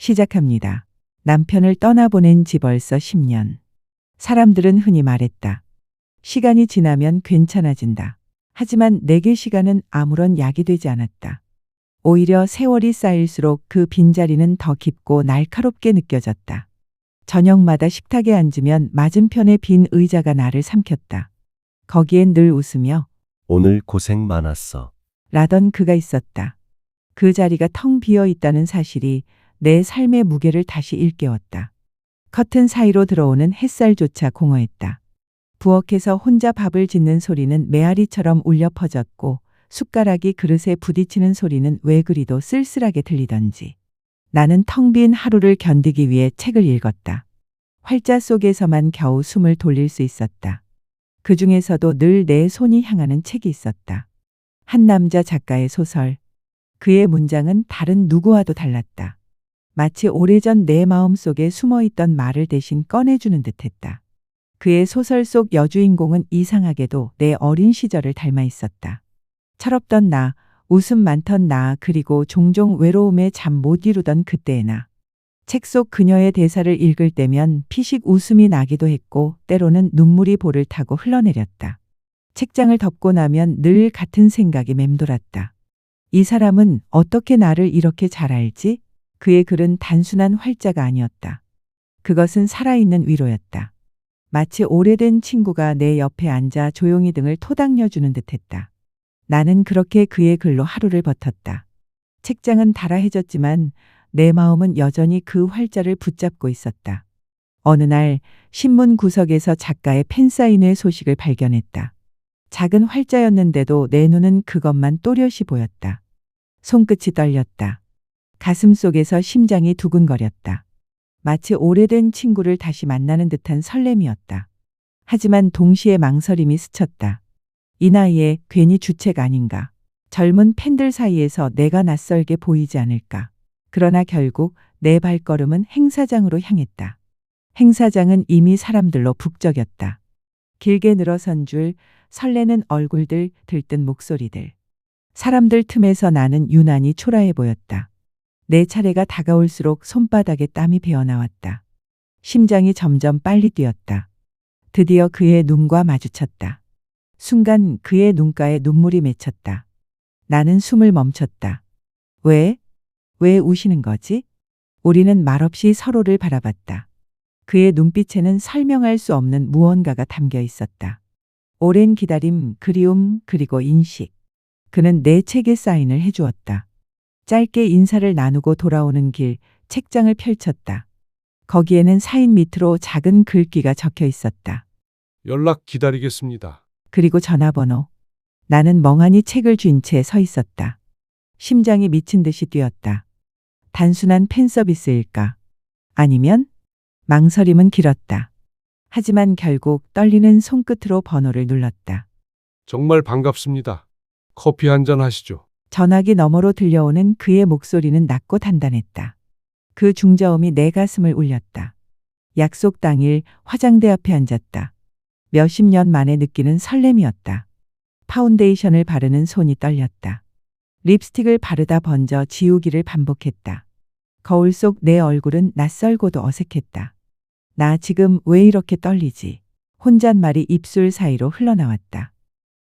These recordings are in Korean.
시작합니다. 남편을 떠나보낸 지 벌써 10년. 사람들은 흔히 말했다. 시간이 지나면 괜찮아진다. 하지만 내게 시간은 아무런 약이 되지 않았다. 오히려 세월이 쌓일수록 그 빈자리는 더 깊고 날카롭게 느껴졌다. 저녁마다 식탁에 앉으면 맞은편의 빈 의자가 나를 삼켰다. 거기엔 늘 웃으며 오늘 고생 많았어. 라던 그가 있었다. 그 자리가 텅 비어 있다는 사실이 내 삶의 무게를 다시 일깨웠다. 커튼 사이로 들어오는 햇살조차 공허했다. 부엌에서 혼자 밥을 짓는 소리는 메아리처럼 울려 퍼졌고 숟가락이 그릇에 부딪히는 소리는 왜 그리도 쓸쓸하게 들리던지. 나는 텅 빈 하루를 견디기 위해 책을 읽었다. 활자 속에서만 겨우 숨을 돌릴 수 있었다. 그 중에서도 늘 내 손이 향하는 책이 있었다. 한 남자 작가의 소설. 그의 문장은 다른 누구와도 달랐다. 마치 오래전 내 마음속에 숨어있던 말을 대신 꺼내주는 듯했다. 그의 소설 속 여주인공은 이상하게도 내 어린 시절을 닮아 있었다. 철없던 나, 웃음 많던 나, 그리고 종종 외로움에 잠 못 이루던 그때의 나. 책 속 그녀의 대사를 읽을 때면 피식 웃음이 나기도 했고 때로는 눈물이 볼을 타고 흘러내렸다. 책장을 덮고 나면 늘 같은 생각이 맴돌았다. 이 사람은 어떻게 나를 이렇게 잘 알지? 그의 글은 단순한 활자가 아니었다. 그것은 살아있는 위로였다. 마치 오래된 친구가 내 옆에 앉아 조용히 등을 토닥여주는 듯했다. 나는 그렇게 그의 글로 하루를 버텼다. 책장은 달아해졌지만 내 마음은 여전히 그 활자를 붙잡고 있었다. 어느 날 신문 구석에서 작가의 팬사인회 소식을 발견했다. 작은 활자였는데도 내 눈은 그것만 또렷이 보였다. 손끝이 떨렸다. 가슴 속에서 심장이 두근거렸다. 마치 오래된 친구를 다시 만나는 듯한 설렘이었다. 하지만 동시에 망설임이 스쳤다. 이 나이에 괜히 주책 아닌가. 젊은 팬들 사이에서 내가 낯설게 보이지 않을까. 그러나 결국 내 발걸음은 행사장으로 향했다. 행사장은 이미 사람들로 북적였다. 길게 늘어선 줄, 설레는 얼굴들, 들뜬 목소리들. 사람들 틈에서 나는 유난히 초라해 보였다. 내 차례가 다가올수록 손바닥에 땀이 배어나왔다. 심장이 점점 빨리 뛰었다. 드디어 그의 눈과 마주쳤다. 순간 그의 눈가에 눈물이 맺혔다. 나는 숨을 멈췄다. 왜 우시는 거지? 우리는 말없이 서로를 바라봤다. 그의 눈빛에는 설명할 수 없는 무언가가 담겨 있었다. 오랜 기다림, 그리움, 그리고 인식. 그는 내 책에 사인을 해주었다. 짧게 인사를 나누고 돌아오는 길, 책장을 펼쳤다. 거기에는 사인 밑으로 작은 글귀가 적혀 있었다. 연락 기다리겠습니다. 그리고 전화번호. 나는 멍하니 책을 쥔 채 서 있었다. 심장이 미친 듯이 뛰었다. 단순한 팬 서비스일까? 아니면? 망설임은 길었다. 하지만 결국 떨리는 손끝으로 번호를 눌렀다. 정말 반갑습니다. 커피 한잔 하시죠. 전화기 너머로 들려오는 그의 목소리는 낮고 단단했다. 그 중저음이 내 가슴을 울렸다. 약속 당일 화장대 앞에 앉았다. 몇십 년 만에 느끼는 설렘이었다. 파운데이션을 바르는 손이 떨렸다. 립스틱을 바르다 번져 지우기를 반복했다. 거울 속 내 얼굴은 낯설고도 어색했다. 나 지금 왜 이렇게 떨리지? 혼잣말이 입술 사이로 흘러나왔다.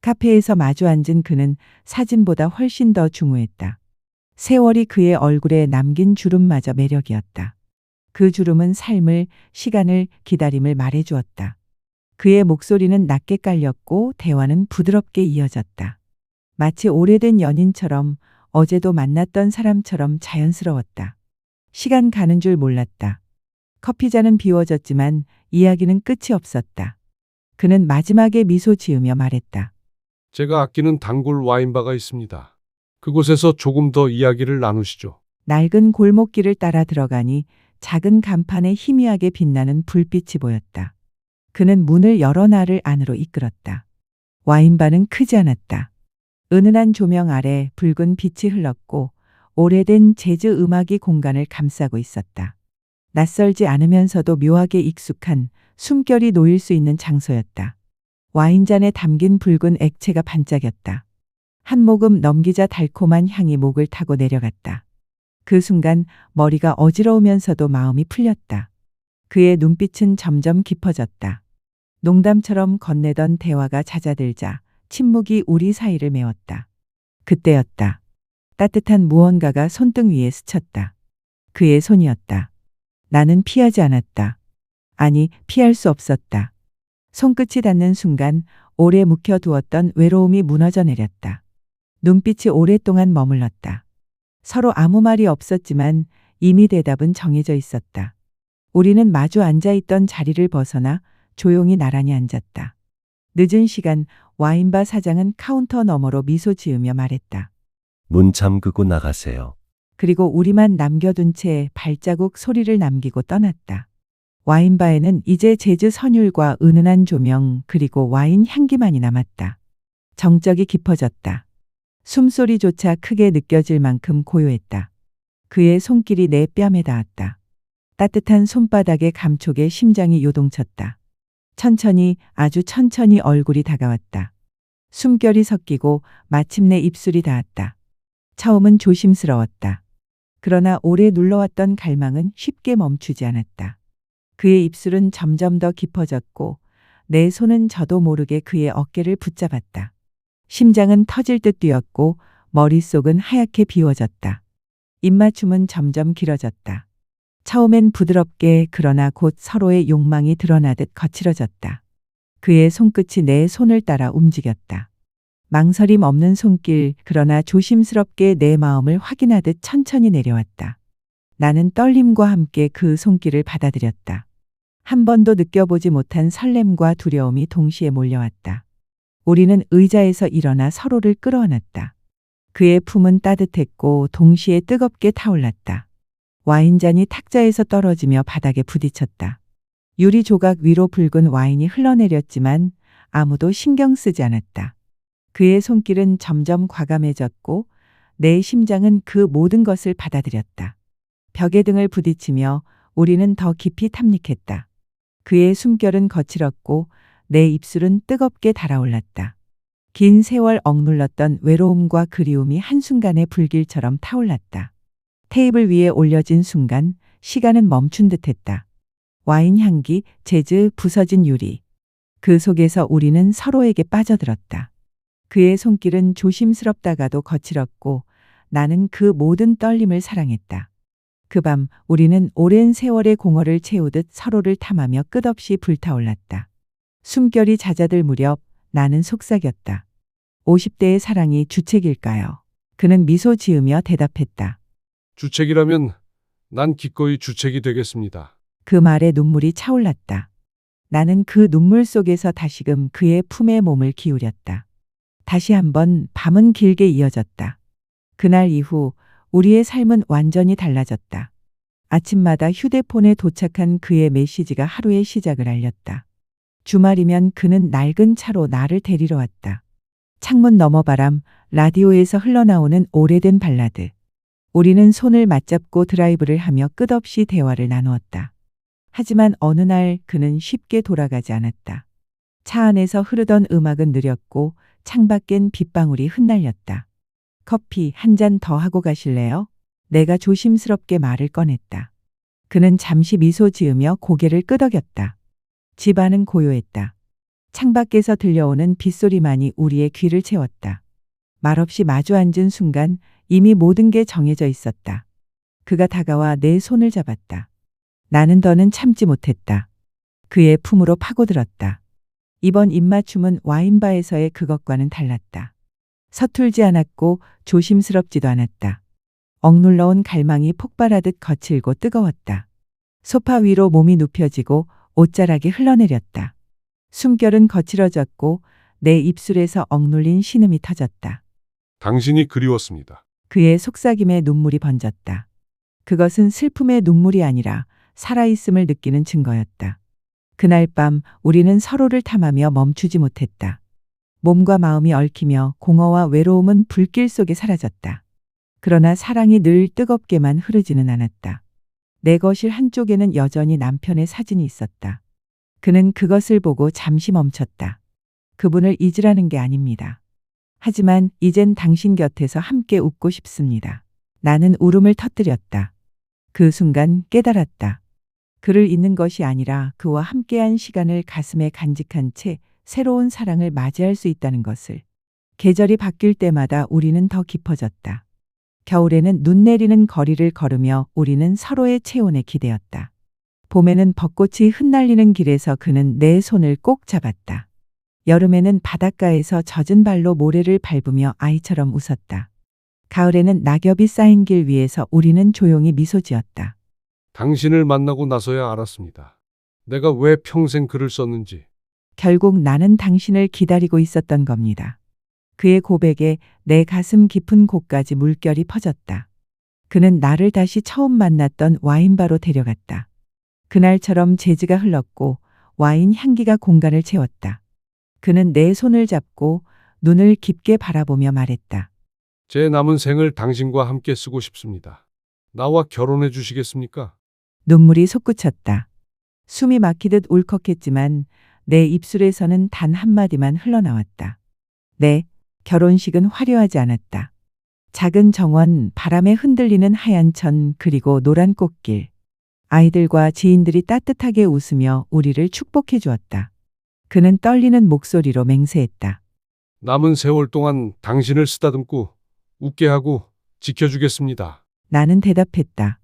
카페에서 마주 앉은 그는 사진보다 훨씬 더 중후했다. 세월이 그의 얼굴에 남긴 주름마저 매력이었다. 그 주름은 삶을, 시간을, 기다림을 말해주었다. 그의 목소리는 낮게 깔렸고 대화는 부드럽게 이어졌다. 마치 오래된 연인처럼 어제도 만났던 사람처럼 자연스러웠다. 시간 가는 줄 몰랐다. 커피잔은 비워졌지만 이야기는 끝이 없었다. 그는 마지막에 미소 지으며 말했다. 제가 아끼는 단골 와인바가 있습니다. 그곳에서 조금 더 이야기를 나누시죠. 낡은 골목길을 따라 들어가니 작은 간판에 희미하게 빛나는 불빛이 보였다. 그는 문을 열어 나를 안으로 이끌었다. 와인바는 크지 않았다. 은은한 조명 아래 붉은 빛이 흘렀고 오래된 재즈 음악이 공간을 감싸고 있었다. 낯설지 않으면서도 묘하게 익숙한 숨결이 놓일 수 있는 장소였다. 와인잔에 담긴 붉은 액체가 반짝였다. 한 모금 넘기자 달콤한 향이 목을 타고 내려갔다. 그 순간 머리가 어지러우면서도 마음이 풀렸다. 그의 눈빛은 점점 깊어졌다. 농담처럼 건네던 대화가 잦아들자 침묵이 우리 사이를 메웠다. 그때였다. 따뜻한 무언가가 손등 위에 스쳤다. 그의 손이었다. 나는 피하지 않았다. 아니, 피할 수 없었다. 손끝이 닿는 순간 오래 묵혀두었던 외로움이 무너져 내렸다. 눈빛이 오랫동안 머물렀다. 서로 아무 말이 없었지만 이미 대답은 정해져 있었다. 우리는 마주 앉아있던 자리를 벗어나 조용히 나란히 앉았다. 늦은 시간 와인바 사장은 카운터 너머로 미소 지으며 말했다. 문 잠그고 나가세요. 그리고 우리만 남겨둔 채 발자국 소리를 남기고 떠났다. 와인바에는 이제 제주 선율과 은은한 조명 그리고 와인 향기만이 남았다. 정적이 깊어졌다. 숨소리조차 크게 느껴질 만큼 고요했다. 그의 손길이 내 뺨에 닿았다. 따뜻한 손바닥의 감촉에 심장이 요동쳤다. 천천히, 아주 천천히 얼굴이 다가왔다. 숨결이 섞이고 마침내 입술이 닿았다. 처음은 조심스러웠다. 그러나 오래 눌러왔던 갈망은 쉽게 멈추지 않았다. 그의 입술은 점점 더 깊어졌고 내 손은 저도 모르게 그의 어깨를 붙잡았다. 심장은 터질 듯 뛰었고 머릿속은 하얗게 비워졌다. 입맞춤은 점점 길어졌다. 처음엔 부드럽게 그러나 곧 서로의 욕망이 드러나듯 거칠어졌다. 그의 손끝이 내 손을 따라 움직였다. 망설임 없는 손길, 그러나 조심스럽게 내 마음을 확인하듯 천천히 내려왔다. 나는 떨림과 함께 그 손길을 받아들였다. 한 번도 느껴보지 못한 설렘과 두려움이 동시에 몰려왔다. 우리는 의자에서 일어나 서로를 끌어안았다. 그의 품은 따뜻했고 동시에 뜨겁게 타올랐다. 와인잔이 탁자에서 떨어지며 바닥에 부딪혔다. 유리 조각 위로 붉은 와인이 흘러내렸지만 아무도 신경 쓰지 않았다. 그의 손길은 점점 과감해졌고 내 심장은 그 모든 것을 받아들였다. 벽에 등을 부딪히며 우리는 더 깊이 탐닉했다. 그의 숨결은 거칠었고 내 입술은 뜨겁게 달아올랐다. 긴 세월 억눌렀던 외로움과 그리움이 한순간에 불길처럼 타올랐다. 테이블 위에 올려진 순간 시간은 멈춘 듯했다. 와인 향기, 재즈, 부서진 유리. 그 속에서 우리는 서로에게 빠져들었다. 그의 손길은 조심스럽다가도 거칠었고 나는 그 모든 떨림을 사랑했다. 그 밤 우리는 오랜 세월의 공허를 채우듯 서로를 탐하며 끝없이 불타올랐다. 숨결이 잦아들 무렵 나는 속삭였다. 50대의 사랑이 주책일까요? 그는 미소 지으며 대답했다. 주책이라면 난 기꺼이 주책이 되겠습니다. 그 말에 눈물이 차올랐다. 나는 그 눈물 속에서 다시금 그의 품에 몸을 기울였다. 다시 한번 밤은 길게 이어졌다. 그날 이후 우리의 삶은 완전히 달라졌다. 아침마다 휴대폰에 도착한 그의 메시지가 하루의 시작을 알렸다. 주말이면 그는 낡은 차로 나를 데리러 왔다. 창문 너머 바람, 라디오에서 흘러나오는 오래된 발라드. 우리는 손을 맞잡고 드라이브를 하며 끝없이 대화를 나누었다. 하지만 어느 날 그는 쉽게 돌아가지 않았다. 차 안에서 흐르던 음악은 느렸고 창밖엔 빗방울이 흩날렸다. 커피 한 잔 더 하고 가실래요? 내가 조심스럽게 말을 꺼냈다. 그는 잠시 미소 지으며 고개를 끄덕였다. 집 안은 고요했다. 창밖에서 들려오는 빗소리만이 우리의 귀를 채웠다. 말없이 마주 앉은 순간 이미 모든 게 정해져 있었다. 그가 다가와 내 손을 잡았다. 나는 더는 참지 못했다. 그의 품으로 파고들었다. 이번 입맞춤은 와인바에서의 그것과는 달랐다. 서툴지 않았고 조심스럽지도 않았다. 억눌러온 갈망이 폭발하듯 거칠고 뜨거웠다. 소파 위로 몸이 눕혀지고 옷자락이 흘러내렸다. 숨결은 거칠어졌고 내 입술에서 억눌린 신음이 터졌다. 당신이 그리웠습니다. 그의 속삭임에 눈물이 번졌다. 그것은 슬픔의 눈물이 아니라 살아있음을 느끼는 증거였다. 그날 밤 우리는 서로를 탐하며 멈추지 못했다. 몸과 마음이 얽히며 공허와 외로움은 불길 속에 사라졌다. 그러나 사랑이 늘 뜨겁게만 흐르지는 않았다. 내 거실 한쪽에는 여전히 남편의 사진이 있었다. 그는 그것을 보고 잠시 멈췄다. 그분을 잊으라는 게 아닙니다. 하지만 이젠 당신 곁에서 함께 웃고 싶습니다. 나는 울음을 터뜨렸다. 그 순간 깨달았다. 그를 잊는 것이 아니라 그와 함께한 시간을 가슴에 간직한 채 새로운 사랑을 맞이할 수 있다는 것을. 계절이 바뀔 때마다 우리는 더 깊어졌다. 겨울에는 눈 내리는 거리를 걸으며 우리는 서로의 체온에 기대었다. 봄에는 벚꽃이 흩날리는 길에서 그는 내 손을 꼭 잡았다. 여름에는 바닷가에서 젖은 발로 모래를 밟으며 아이처럼 웃었다. 가을에는 낙엽이 쌓인 길 위에서 우리는 조용히 미소 지었다. 당신을 만나고 나서야 알았습니다. 내가 왜 평생 글을 썼는지. 결국 나는 당신을 기다리고 있었던 겁니다. 그의 고백에 내 가슴 깊은 곳까지 물결이 퍼졌다. 그는 나를 다시 처음 만났던 와인바로 데려갔다. 그날처럼 재즈가 흘렀고 와인 향기가 공간을 채웠다. 그는 내 손을 잡고 눈을 깊게 바라보며 말했다. 제 남은 생을 당신과 함께 쓰고 싶습니다. 나와 결혼해 주시겠습니까? 눈물이 솟구쳤다. 숨이 막히듯 울컥했지만 내 입술에서는 단 한마디만 흘러나왔다. 네, 결혼식은 화려하지 않았다. 작은 정원, 바람에 흔들리는 하얀 천, 그리고 노란 꽃길. 아이들과 지인들이 따뜻하게 웃으며 우리를 축복해 주었다. 그는 떨리는 목소리로 맹세했다. 남은 세월 동안 당신을 쓰다듬고 웃게 하고 지켜주겠습니다. 나는 대답했다.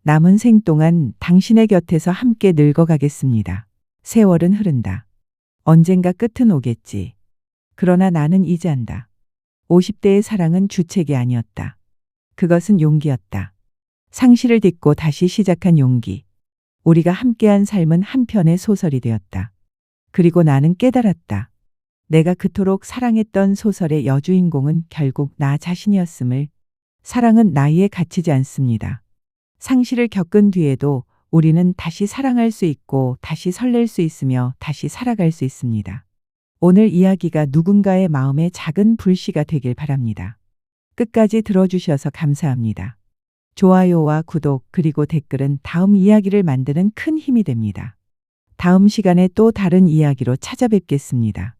남은 생 동안 당신의 곁에서 함께 늙어가겠습니다. 세월은 흐른다. 언젠가 끝은 오겠지. 그러나 나는 이제 안다. 50대의 사랑은 주책이 아니었다. 그것은 용기였다. 상실을 딛고 다시 시작한 용기. 우리가 함께한 삶은 한 편의 소설이 되었다. 그리고 나는 깨달았다. 내가 그토록 사랑했던 소설의 여주인공은 결국 나 자신이었음을. 사랑은 나이에 갇히지 않습니다. 상실을 겪은 뒤에도 우리는 다시 사랑할 수 있고 다시 설렐 수 있으며 다시 살아갈 수 있습니다. 오늘 이야기가 누군가의 마음에 작은 불씨가 되길 바랍니다. 끝까지 들어주셔서 감사합니다. 좋아요와 구독 그리고 댓글은 다음 이야기를 만드는 큰 힘이 됩니다. 다음 시간에 또 다른 이야기로 찾아뵙겠습니다.